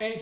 Eh,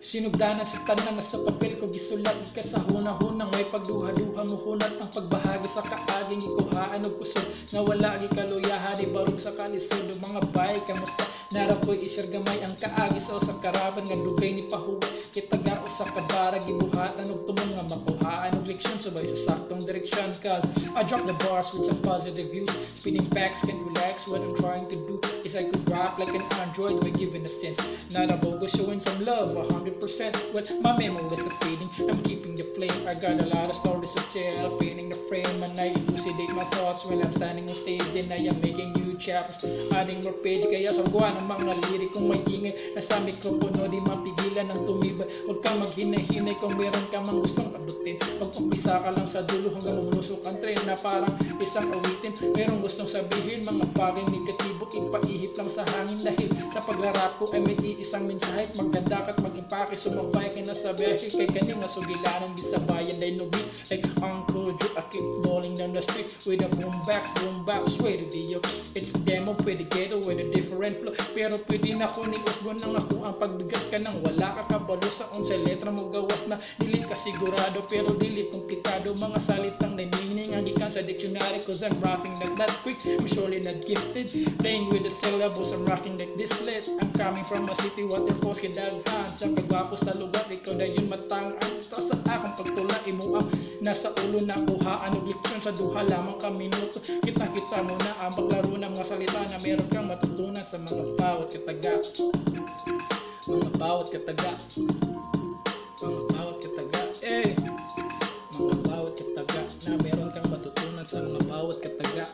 sinugdanan sa tanan na sa papel ko gisulat ka sa hunahunang may pagduha-duha mo hunat ang pagbahagi sa kaaging ikuhaan og kusog nga wala gi kaluyahan ibarog sa kalisod o mga bay kamusta narapoy isirgamay ang kaagi sa usa ka karaban nga dugay ni pahugot kitaga usa ka bara gibuhatan og tumong nga makuhaan og leksyon sabay sa saktong direksyon cause I drop the bars with some positive views spinning facts can relax what I'm trying to do is I could rap like an android by giving a sense not a bogus showing some love 100%. Well, my memo was the feeling. I'm keeping the flame. I got a lot of stories to tell. Painting the frame and I elucidate my thoughts while I'm standing on stage. Then I am making new chapters, adding more page. Kaya sa gawa ng mga lirikong may ingay. Nasa mikropono di mapigilan ang tumibay. Huwag kang maghinay-hinay kung meron ka mang gustong abutin. Pag-umpisa ka lang sa dulo hanggang mamusok ang tren na parang isang awitin. Merong gustong sabihin mga bagay negatibo. Ipaihip lang sa hangin dahil sa paglarap ko ay may iisang mensahe. Maganda ka't mag-impake sumabay ka na sa biyahe kay kaning nga sugilanan di sa bayan dahil no beat like Uncle Joe I keep rolling down the street with a boom back straight to the yoke it's a demo pwede ghetto with a different flow pero pwede na ko ni Osborne nang ako ang pagbigas ka nang wala ka kabalo sa unsa letra mo gawas na dili ka sigurado pero dili komplikado mga salitang nanining ang gikan sa dictionary cause I'm rapping like that quick I'm surely not gifted playing with the syllables I'm rocking like this lit I'm coming from a city waterfalls kidaghan sa kagwapo sa lugar ikaw na yun matang ito sa akong pagtula imo ang nasa ulo na kuhaan og leksyon sa duha lamang ka minuto kita mo na ang paglaro ng mga salita na meron kang matutunan sa mga bawat kataga mga bawat kataga mga bawat kataga mga bawat kataga na meron kang matutunan sa mga bawat kataga